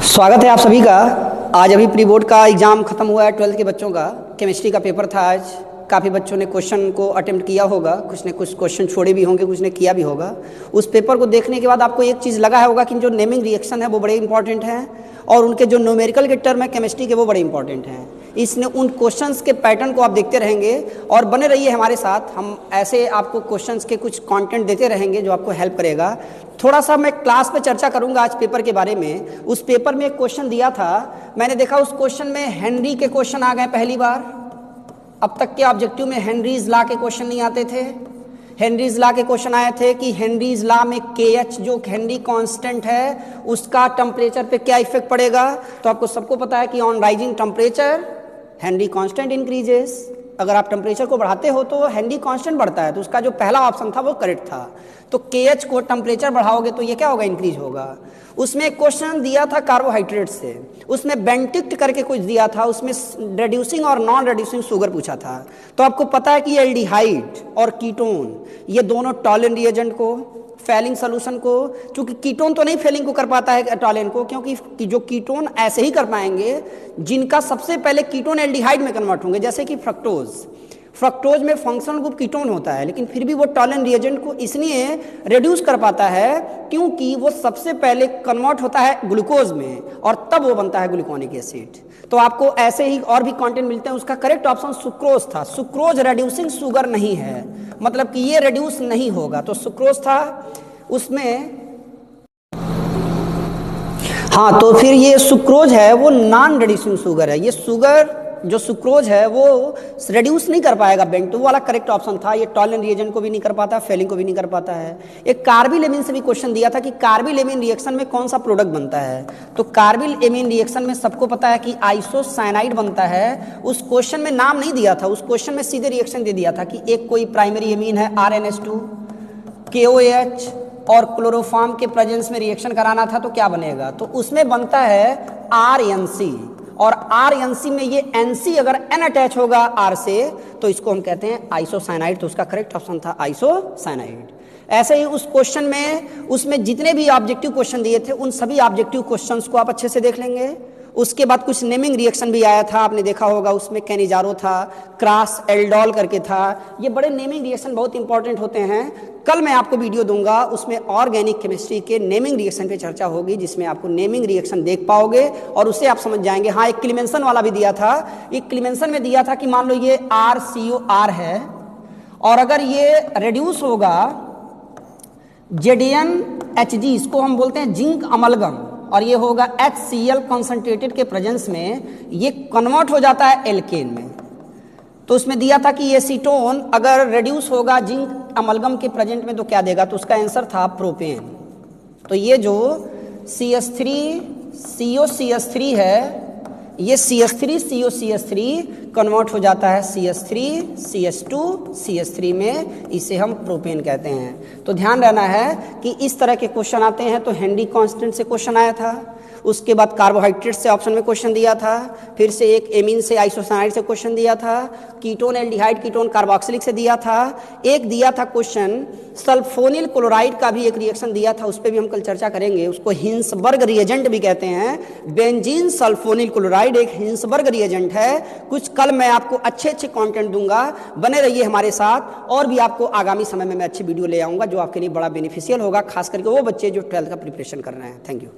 स्वागत है आप सभी का। आज अभी प्री बोर्ड का एग्ज़ाम ख़त्म हुआ है, 12th के बच्चों का केमिस्ट्री का पेपर था आज। काफ़ी बच्चों ने क्वेश्चन को अटेम्प्ट किया होगा, कुछ ने कुछ क्वेश्चन छोड़े भी होंगे, कुछ ने किया भी होगा। उस पेपर को देखने के बाद आपको एक चीज़ लगा होगा कि जो नेमिंग रिएक्शन है वो बड़े इंपॉर्टेंट हैं और उनके जो न्यूमेरिकल के टर्म है केमिस्ट्री के वो बड़े इंपॉर्टेंट हैं। इसने उन क्वेश्चंस के पैटर्न को आप देखते रहेंगे और बने रहिए हमारे साथ। हम ऐसे आपको क्वेश्चंस के कुछ कंटेंट देते रहेंगे जो आपको हेल्प करेगा। थोड़ा सा मैं क्लास में चर्चा करूंगा आज पेपर के बारे में। उस पेपर में एक क्वेश्चन दिया था, मैंने देखा उस क्वेश्चन में हेनरी के क्वेश्चन आ गए पहली बार। अब तक के ऑब्जेक्टिव में हेनरीज लॉ के क्वेश्चन नहीं आते थे। हेनरीज लॉ के क्वेश्चन आए थे कि हेनरीज लॉ में KH जो हेनरी कांस्टेंट है उसका टेम्परेचर पे क्या इफेक्ट पड़ेगा। तो आपको सबको पता है कि on rising temperature Henry constant increases. अगर आप टेम्परेचर को बढ़ाते हो तो हेनरी कांस्टेंट बढ़ता है, तो उसका जो पहला ऑप्शन था वो करेक्ट था। तो KH को टेम्परेचर बढ़ाओगे तो ये क्या होगा, इंक्रीज होगा। उसमें एक क्वेश्चन दिया था कार्बोहाइड्रेट से, उसमें बेंटिक्ट करके कुछ दिया था, उसमें रेड्यूसिंग और नॉन रेड्यूसिंग शुगर पूछा था। तो आपको पता है कि एल्डिहाइड और कीटोन ये दोनों टॉलन रिएजेंट को, फेलिंग सोल्यूशन को, क्योंकि कीटोन तो नहीं फेलिंग को कर पाता है टॉलन को, क्योंकि जो कीटोन ऐसे ही कर पाएंगे जिनका सबसे पहले कीटोन एल्डिहाइड में कन्वर्ट होंगे, जैसे कि फ्रक्टोज में फंक्शनल ग्रुप कीटोन होता है, लेकिन फिर भी वो टॉलन रिएजेंट को इसलिए रिड्यूस कर पाता है क्योंकि वो सबसे पहले कन्वर्ट होता है ग्लूकोज में और तब वो बनता है ग्लूकोनिक एसिड। तो आपको ऐसे ही और भी कंटेंट मिलते हैं। उसका करेक्ट ऑप्शन सुक्रोज था। सुक्रोज रेड्यूसिंग शुगर नहीं है, मतलब कि ये रेड्यूस नहीं होगा, तो सुक्रोज था उसमें। हाँ, तो फिर ये सुक्रोज है वो नॉन रेड्यूसिंग शुगर है। ये शुगर जो सुक्रोज है वो रेड्यूस नहीं कर पाएगा बेंटो वाला करेक्ट ऑप्शन था। ये टॉलन रिएजेंट को भी नहीं कर पाता, फेलिंग को भी नहीं कर पाता है। एक कार्बिल एमीन से भी क्वेश्चन दिया था कि कार्बिल एमीन रिएक्शन में कौन सा प्रोडक्ट बनता है। तो कार्बिल एमीन रिएक्शन में सबको पता है कि आइसोसाइनाइड बनता है। उस क्वेश्चन में नाम नहीं दिया था, उस क्वेश्चन में सीधे रिएक्शन दे दिया था कि एक कोई प्राइमरी एमीन है RNS2 KOH और क्लोरोफॉर्म के प्रेजेंस में रिएक्शन कराना था तो क्या बनेगा। तो उसमें बनता है RNC और RNC में ये NC अगर N अटैच होगा R से तो इसको हम कहते हैं आइसोसाइनाइड। तो उसका करेक्ट ऑप्शन था आइसोसाइनाइड। ऐसे ही उस क्वेश्चन में उसमें जितने भी ऑब्जेक्टिव क्वेश्चन दिए थे उन सभी ऑब्जेक्टिव क्वेश्चंस को आप अच्छे से देख लेंगे। उसके बाद कुछ नेमिंग रिएक्शन भी आया था, आपने देखा होगा। उसमें कैनिजारो था, क्रास एल्डोल करके था। ये बड़े नेमिंग रिएक्शन बहुत इंपॉर्टेंट होते हैं। कल मैं आपको वीडियो दूंगा, उसमें ऑर्गेनिक केमिस्ट्री के नेमिंग रिएक्शन पे चर्चा होगी, जिसमें आपको नेमिंग रिएक्शन देख पाओगे और उससे आप समझ जाएंगे। हाँ, एक क्लीमेंसन वाला भी दिया था। एक क्लीमेंसन में दिया था कि मान लो ये RCOR है और अगर ये रेड्यूस होगा ZnHg, इसको हम बोलते हैं जिंक अमलगम, और ये होगा HCl कॉन्सेंट्रेटेड के प्रेजेंस में, ये कन्वर्ट हो जाता है एल्केन में। तो उसमें दिया था कि एसीटोन अगर रेड्यूस होगा जिंक अमलगम के प्रेजेंट में तो क्या देगा। तो उसका आंसर था प्रोपेन। तो ये जो CH3COCH3 है, ये CH3COCH3 कन्वर्ट हो जाता है CH3CH2CH3 में, इसे हम प्रोपेन कहते हैं। तो ध्यान रहना है कि इस तरह के क्वेश्चन आते हैं। तो हेनरी कांस्टेंट से क्वेश्चन आया था, उसके बाद कार्बोहाइड्रेट से ऑप्शन में क्वेश्चन दिया था, फिर से एक एमीन से आइसोसाइनाइड से क्वेश्चन दिया था, कीटोन एल्डिहाइड कीटोन कार्बोक्सिलिक से दिया था, एक दिया था क्वेश्चन सल्फोनिल क्लोराइड का भी एक रिएक्शन दिया था, उस पर भी हम कल चर्चा करेंगे। उसको हिंसबर्ग रिएजेंट भी कहते हैं। बेंजीन सल्फोनिल क्लोराइड एक हिंसबर्ग रिएजेंट है। कुछ कल मैं आपको अच्छे अच्छे कंटेंट दूंगा, बने रहिए हमारे साथ। और भी आपको आगामी समय में मैं अच्छी वीडियो ले आऊंगा जो आपके लिए बड़ा बेनिफिशियल होगा, खास करके वो बच्चे जो 12th का प्रिपरेशन कर रहे हैं। Thank you.